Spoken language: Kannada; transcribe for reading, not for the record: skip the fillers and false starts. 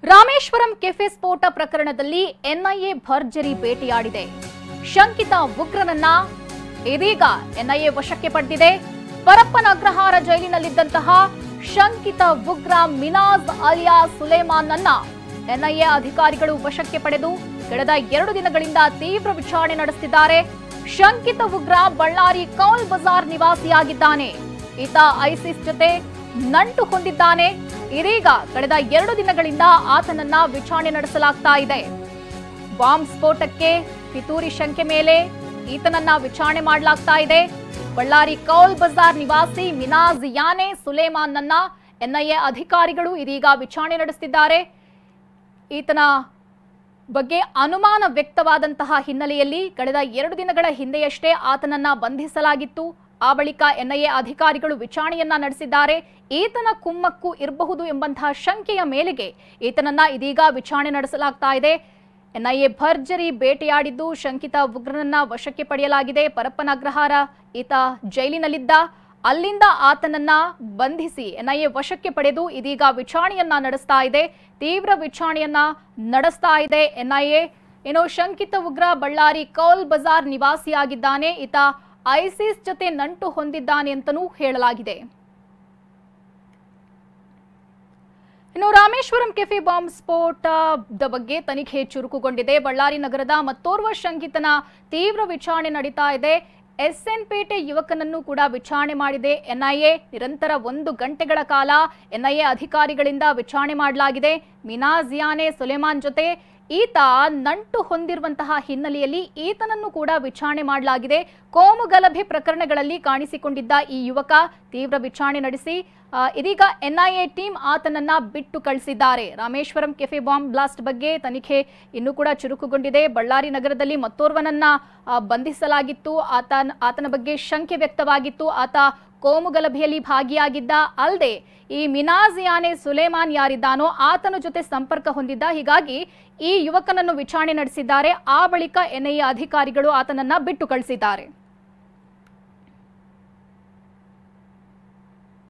ರಾಮೇಶ್ವರಂ ಕೆಫೆ ಸ್ಫೋಟ ಪ್ರಕರಣದಲ್ಲಿ ಎನ್ಐಎ ಭರ್ಜರಿ ಬೇಟೆಯಾಡಿದೆ. ಶಂಕಿತ ಉಗ್ರನನ್ನ ಇದೀಗ ಎನ್ಐಎ ವಶಕ್ಕೆ ಪಡೆದಿದೆ. ಪರಪ್ಪನ ಅಗ್ರಹಾರ ಜೈಲಿನಲ್ಲಿದ್ದಂತಹ ಶಂಕಿತ ಉಗ್ರ ಮಿನಾಜ್ ಅಲಿಯಾ ಸುಲೇಮಾನ್ ಅನ್ನ ಎನ್ಐಎ ಅಧಿಕಾರಿಗಳು ವಶಕ್ಕೆ ಪಡೆದು ಕಳೆದ 2 ದಿನಗಳಿಂದ ತೀವ್ರ ವಿಚಾರಣೆ ನಡೆಸುತ್ತಿದ್ದಾರೆ. ಶಂಕಿತ ಉಗ್ರ ಬಳ್ಳಾರಿ ಕೌಲ್ ಬಜಾರ್ ನಿವಾಸಿಯಾಗಿದ್ದಾನೆ. ಈತ ಐಸಿಸ್ ಜೊತೆ ನಂಟು ಹೊಂದಿದ್ದಾನೆ. ಇದೀಗ ಕಳೆದ 2 ದಿನಗಳಿಂದ ಆತನನ್ನ ವಿಚಾರಣೆ ನಡೆಸಲಾಗ್ತಾ ಇದೆ. ಬಾಂಬ್ ಸ್ಫೋಟಕ್ಕೆ ಪಿತೂರಿ ಶಂಕೆ ಮೇಲೆ ಈತನನ್ನ ವಿಚಾರಣೆ ಮಾಡಲಾಗ್ತಾ ಇದೆ. ಬಳ್ಳಾರಿ ಕೌಲ್ ಬಜಾರ್ ನಿವಾಸಿ ಮಿನಾಜ್ ಯಾನೆ ಸುಲೇಮಾನ್ ಅನ್ನ ಎನ್ಐಎ ಅಧಿಕಾರಿಗಳು ಇದೀಗ ವಿಚಾರಣೆ ನಡೆಸುತ್ತಿದ್ದಾರೆ. ಈತನ ಬಗ್ಗೆ ಅನುಮಾನ ವ್ಯಕ್ತವಾದಂತಹ ಹಿನ್ನೆಲೆಯಲ್ಲಿ ಕಳೆದ 2 ದಿನಗಳ ಹಿಂದೆಯಷ್ಟೇ ಆತನನ್ನ ಬಂಧಿಸಲಾಗಿತ್ತು. ಆ ಬಳಿಕ ಎನ್ಐಎ ಅಧಿಕಾರಿಗಳು ವಿಚಾರಣೆಯನ್ನ ನಡೆಸಿದ್ದಾರೆ. ಈತನ ಕುಮ್ಮಕ್ಕು ಇರಬಹುದು ಎಂಬಂತಹ ಶಂಕೆಯ ಮೇಲೆಗೆ ಈತನನ್ನ ಇದೀಗ ವಿಚಾರಣೆ ನಡೆಸಲಾಗ್ತಾ ಇದೆ. ಎನ್ಐಎ ಭರ್ಜರಿ ಬೇಟೆಯಾಡಿದ್ದು ಶಂಕಿತ ಉಗ್ರನನ್ನ ವಶಕ್ಕೆ ಪಡೆಯಲಾಗಿದೆ. ಪರಪ್ಪನ ಅಗ್ರಹಾರ ಈತ ಜೈಲಿನಲ್ಲಿದ್ದ, ಅಲ್ಲಿಂದ ಆತನನ್ನ ಬಂಧಿಸಿ ಎನ್ಐಎ ವಶಕ್ಕೆ ಪಡೆದು ಇದೀಗ ವಿಚಾರಣೆಯನ್ನ ನಡೆಸ್ತಾ ಇದೆ. ತೀವ್ರ ವಿಚಾರಣೆಯನ್ನ ನಡೆಸ್ತಾ ಇದೆ ಎನ್ಐಎ. ಏನೋ ಶಂಕಿತ ಉಗ್ರ ಬಳ್ಳಾರಿ ಕೌಲ್ ಬಜಾರ್ ನಿವಾಸಿಯಾಗಿದ್ದಾನೆ. ಈತ ಐಸಿಸ್ ಜೊತೆ ನಂಟು ಹೊಂದಿದ್ದಾನೆ ಅಂತಲೂ ಹೇಳಲಾಗಿದೆ. ಇನ್ನು ರಾಮೇಶ್ವರಂ ಕೆಫೆ ಬಾಂಬ್ ಸ್ಫೋಟದ ಬಗ್ಗೆ ತನಿಖೆ ಚುರುಕುಗೊಂಡಿದೆ. ಬಳ್ಳಾರಿ ನಗರದ ಮತ್ತೋರ್ವ ಶಂಕಿತನ ತೀವ್ರ ವಿಚಾರಣೆ ನಡೀತಾ ಇದೆ. ಎಸ್ಎನ್ ಪೇಟೆ ಯುವಕನನ್ನು ಕೂಡ ವಿಚಾರಣೆ ಮಾಡಿದೆ ಎನ್ಐಎ. ನಿರಂತರ 1 ಗಂಟೆಗಳ ಕಾಲ ಎನ್ಐಎ ಅಧಿಕಾರಿಗಳಿಂದ ವಿಚಾರಣೆ ಮಾಡಲಾಗಿದೆ. ಮಿನಾಜ್ ಯಾನೆ ಸುಲೇಮಾನ್ ಜೊತೆ ಈತ ನಂಟು ಹೊಂದಿರುವಂತಹ ಹಿನ್ನೆಲೆಯಲ್ಲಿ ಈತನನ್ನು ಕೂಡ ವಿಚಾರಣೆ ಮಾಡಲಾಗಿದೆ. ಕೋಮು ಗಲಭೆ ಪ್ರಕರಣಗಳಲ್ಲಿ ಕಾಣಿಸಿಕೊಂಡಿದ್ದ ಈ ಯುವಕ ತೀವ್ರ ವಿಚಾರಣೆ ನಡೆಸಿ ಇದೀಗ ಎನ್ಐಎ ಟೀಮ್ ಆತನನ್ನ ಬಿಟ್ಟು ಕಳಿಸಿದ್ದಾರೆ. ರಾಮೇಶ್ವರಂ ಕೆಫೆ ಬಾಂಬ್ ಬ್ಲಾಸ್ಟ್ ಬಗ್ಗೆ ತನಿಖೆ ಇನ್ನೂ ಕೂಡ ಚುರುಕುಗೊಂಡಿದೆ. ಬಳ್ಳಾರಿ ನಗರದಲ್ಲಿ ಮತ್ತೋರ್ವನನ್ನ ಬಂಧಿಸಲಾಗಿತ್ತು. ಆತನ ಬಗ್ಗೆ ಶಂಕೆ ವ್ಯಕ್ತವಾಗಿತ್ತು. ಆತ ಕೋಮು ಗಲಭೆಯಲ್ಲಿ ಭಾಗಿಯಾಗಿದ್ದ. ಅಲ್ಲದೆ ಈ ಮಿನಾಜ್ ಯಾನೆ ಸುಲೇಮಾನ್ ಯಾರಿದ್ದಾನೋ ಆತನ ಜೊತೆ ಸಂಪರ್ಕ ಹೊಂದಿದ್ದ. ಹೀಗಾಗಿ ಈ ಯುವಕನನ್ನು ವಿಚಾರಣೆ ನಡೆಸಿದ್ದಾರೆ. ಆ ಬಳಿಕ ಎನ್ಐಎ ಅಧಿಕಾರಿಗಳು ಆತನನ್ನ ಬಿಟ್ಟು ಕಳಿಸಿದ್ದಾರೆ.